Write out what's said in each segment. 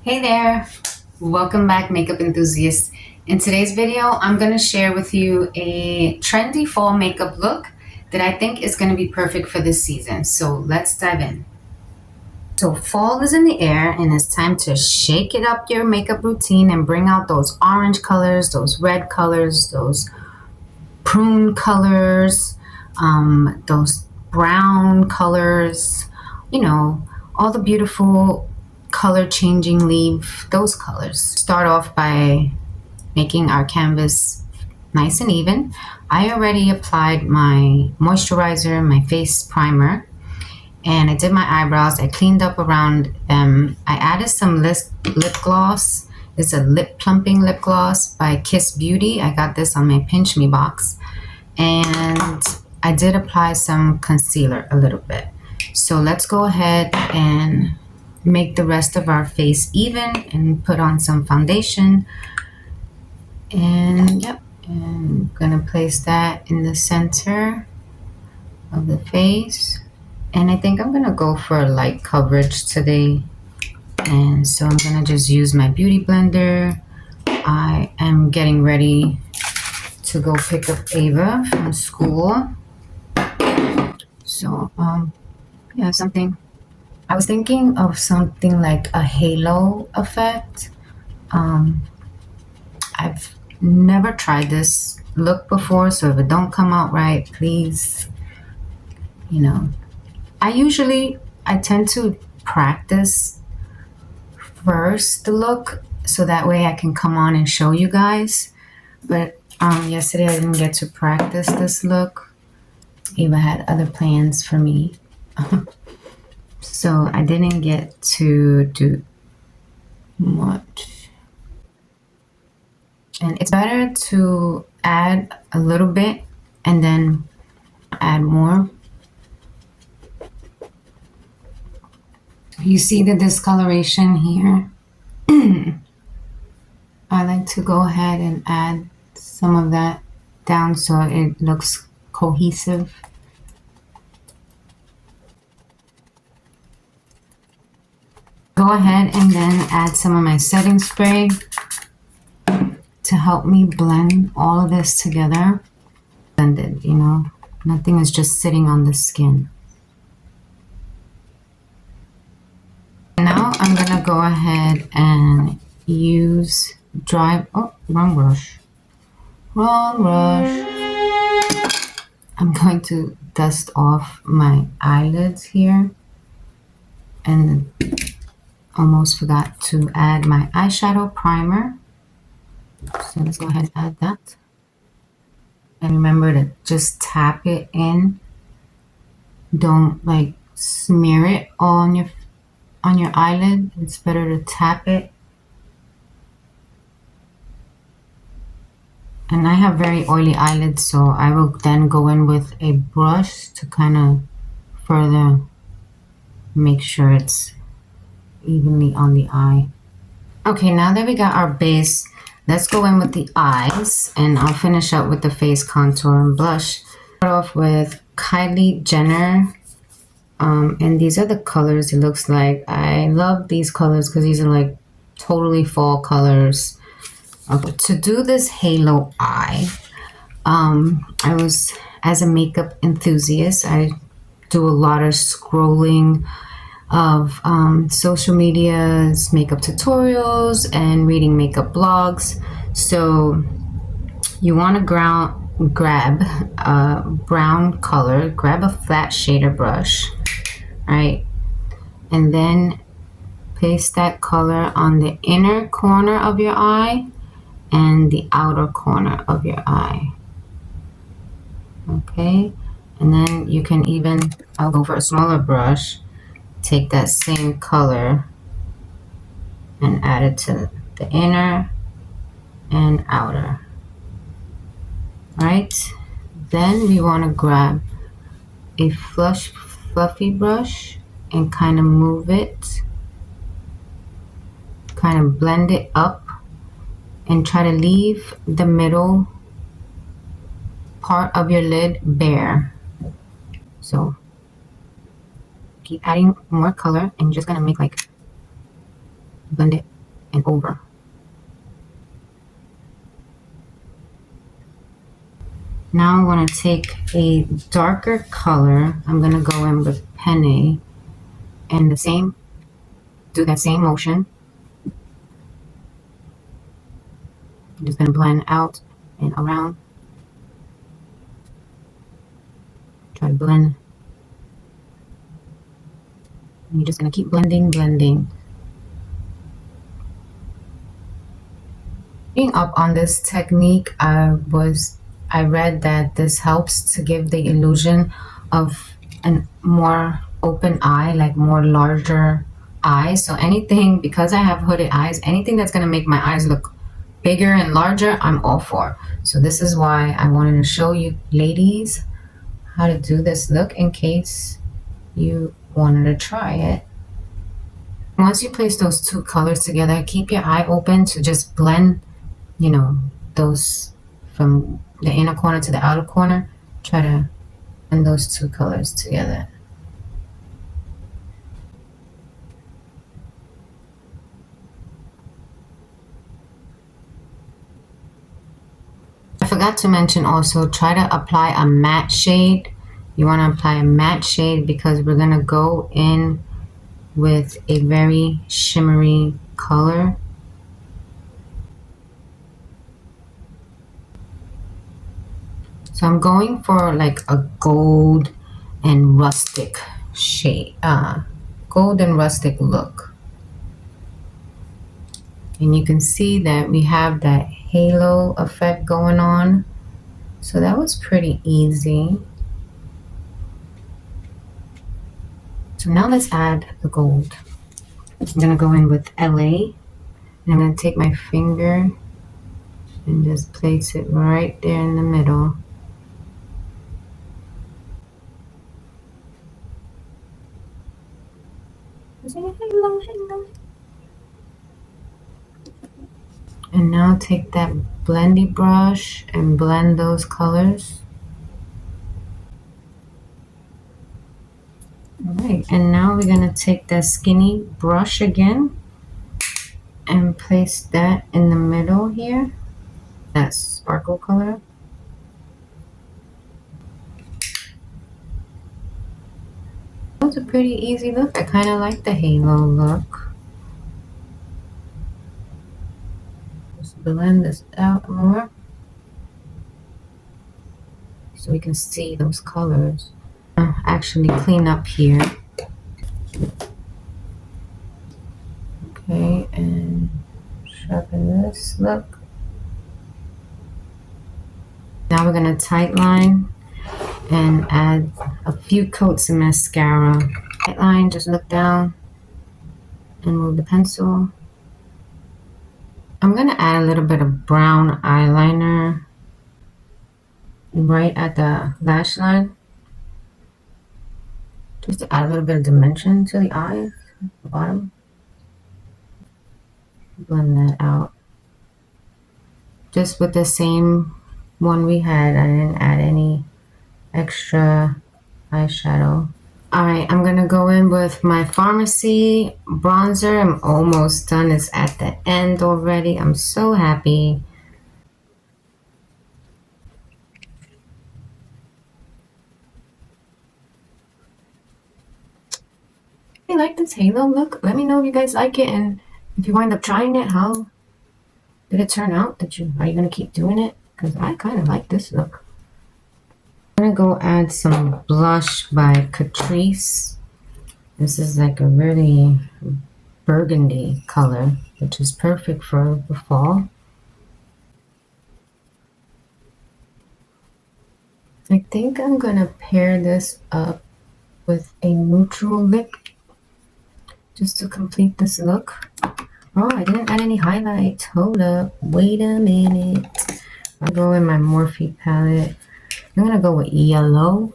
Hey there, welcome back makeup enthusiasts. In today's video, I'm going to share with you a trendy fall makeup look that I think is going to be perfect for this season. So let's dive in. So fall is in the air and it's time to shake it up your makeup routine and bring out those orange colors, those red colors, those prune colors, those brown colors, all the beautiful color changing leave those colors. Start off by making our canvas nice and even. I already applied my moisturizer, my face primer, and I did my eyebrows. I cleaned up around them. I added some lip gloss. It's a lip plumping lip gloss by Kiss Beauty. I got this on my Pinch Me box. And I did apply some concealer a little bit. So let's go ahead and make the rest of our face even and put on some foundation. And yep, and I'm gonna place that in the center of the face. And I think I'm gonna go for a light coverage today. And so I'm gonna just use my beauty blender. I am getting ready to go pick up Ava from school. So yeah, I was thinking of something like a halo effect. I've never tried this look before, so if it don't come out right, please, I tend to practice first the look so that way I can come on and show you guys. But yesterday I didn't get to practice this look. Eva had other plans for me. So I didn't get to do much. And it's better to add a little bit and then add more. You see the discoloration here? I like to go ahead and add some of that down so it looks cohesive. Go ahead and then add some of my setting spray to help me blend all of this together. Blended, nothing is just sitting on the skin. Now I'm gonna go ahead and use wrong brush. I'm going to dust off my eyelids here, and almost forgot to add my eyeshadow primer. So let's go ahead and add that. And remember to just tap it in. Don't smear it all on your eyelid. It's better to tap it. And I have very oily eyelids, so I will then go in with a brush to kind of further make sure it's evenly on the eye. Okay, now that we got our base, let's go in with the eyes, and I'll finish up with the face contour and blush. Start off with Kylie Jenner, and these are the colors it looks like. I love these colors because these are totally fall colors. Okay, to do this halo eye, as a makeup enthusiast, I do a lot of scrolling of social media's makeup tutorials and reading makeup blogs. So you want to grab a brown color, grab a flat shader brush, right? And then paste that color on the inner corner of your eye and the outer corner of your eye. Okay, and then you can I'll go for a smaller brush, take that same color and add it to the inner and outer. Right, then we want to grab a fluffy brush and kind of move it, kind of blend it up, and try to leave the middle part of your lid bare. So keep adding more color and you're just gonna make blend it and over. Now I want to take a darker color. I'm going to go in with Penne and do that same motion. I'm just going to blend out and around. Try to blend. And you're just going to keep blending. Being up on this technique, I read that this helps to give the illusion of a more open eye, like more larger eyes. So anything, because I have hooded eyes, anything that's going to make my eyes look bigger and larger, I'm all for. So this is why I wanted to show you ladies how to do this look in case you wanted to try it. Once you place those two colors together, keep your eye open to just blend, those from the inner corner to the outer corner. Try to blend those two colors together. I forgot to mention also, try to apply a matte shade. You want to apply a matte shade because we're going to go in with a very shimmery color. So I'm going for like a gold and rustic shade, gold and rustic look. And you can see that we have that halo effect going on. So that was pretty easy. So now let's add the gold. I'm gonna go in with LA, and I'm gonna take my finger and just place it right there in the middle. And now take that blendy brush and blend those colors. Alright, and now we're gonna take that skinny brush again and place that in the middle here, that sparkle color. That's a pretty easy look. I kind of like the halo look. Just blend this out more so we can see those colors. Actually clean up here. Okay, and sharpen this look. Now we're gonna tight line and add a few coats of mascara. Tight line, just look down and move the pencil. I'm gonna add a little bit of brown eyeliner right at the lash line, just to add a little bit of dimension to the eyes at the bottom. Blend that out. Just with the same one we had, I didn't add any extra eyeshadow. Alright, I'm gonna go in with my Pharmacy bronzer. I'm almost done. It's at the end already. I'm so happy. If you like this halo look, let me know if you guys like it, and if you wind up trying it, how did it turn out? Are you gonna keep doing it? Because I kind of like this look. I'm gonna go add some blush by Catrice. This is like a really burgundy color, which is perfect for the fall. I think I'm gonna pair this up with a neutral lip just to complete this look. Oh, I didn't add any highlights. Hold up, wait a minute. I'll go in my Morphe palette. I'm gonna go with yellow,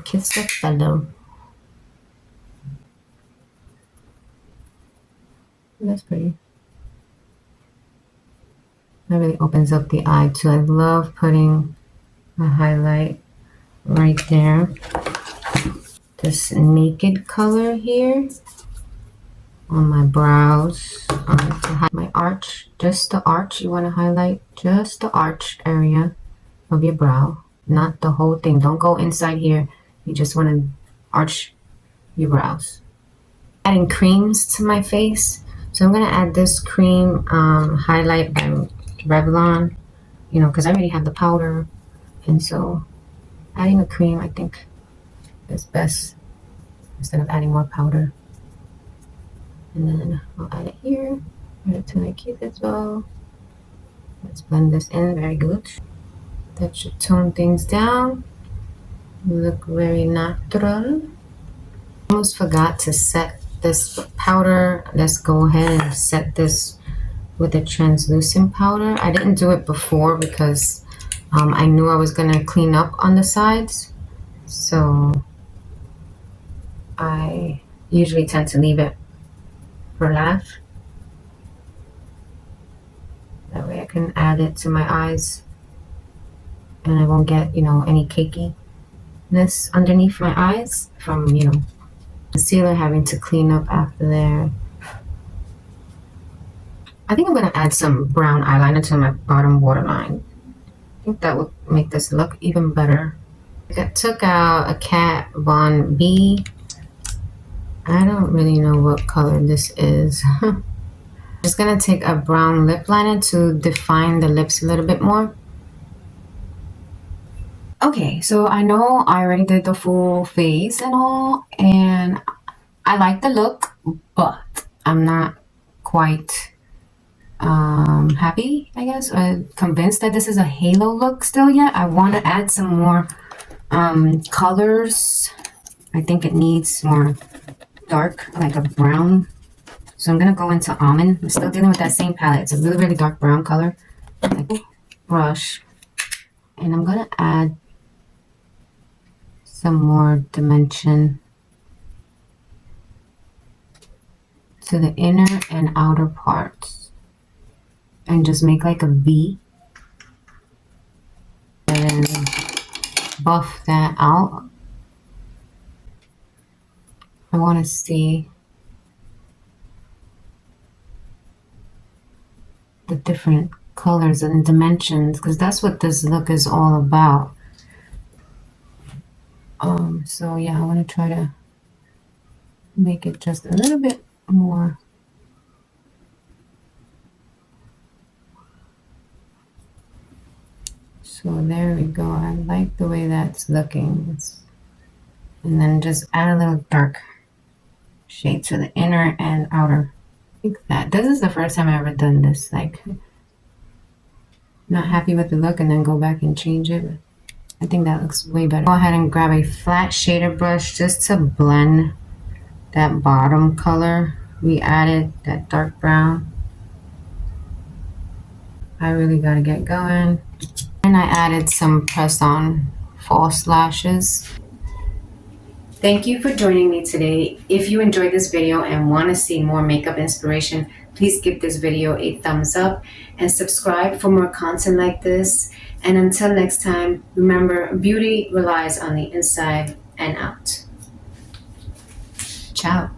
kiss the fellow. That's pretty. That really opens up the eye too. I love putting a highlight right there. This naked color here on my brows, to hide my arch, just the arch. You want to highlight just the arch area of your brow, not the whole thing. Don't go inside here. You just want to arch your brows. Adding creams to my face. So I'm going to add this cream, highlight by Revlon, you know, because I already have the powder. And so adding a cream, I think, is best instead of adding more powder. And then I'll add it here, add it to my cupid's bow. Let's blend this in, very good. That should tone things down, look very natural. Almost forgot to set this powder. Let's go ahead and set this with a translucent powder. I didn't do it before because I knew I was gonna clean up on the sides. So I usually tend to leave it for last. That way I can add it to my eyes and I won't get, you know, any cakiness underneath my eyes from, you know, concealer having to clean up after there. I think I'm going to add some brown eyeliner to my bottom waterline. I think that would make this look even better. I took out a Kat Von B. I don't really know what color this is. Just going to take a brown lip liner to define the lips a little bit more. Okay, so I know I already did the full face and all, and I like the look, but I'm not quite happy, I guess, or convinced that this is a halo look still yet. I want to add some more colors. I think it needs more dark, like a brown. So I'm going to go into almond. I'm still dealing with that same palette. It's a really, really dark brown color. Like brush. And I'm going to add some more dimension to the inner and outer parts. And just make like a V. And buff that out. I want to see the different colors and dimensions because that's what this look is all about. So yeah, I want to try to make it just a little bit more. So there we go. I like the way that's looking. And then just add a little dark shade to the inner and outer. I think that this is the first time I've ever done this. Like, not happy with the look and then go back and change it. I think that looks way better. Go ahead and grab a flat shader brush just to blend that bottom color. We added that dark brown. I really gotta get going. And I added some press-on false lashes. Thank you for joining me today. If you enjoyed this video and want to see more makeup inspiration, please give this video a thumbs up and subscribe for more content like this. And until next time, remember, beauty relies on the inside and out. Ciao.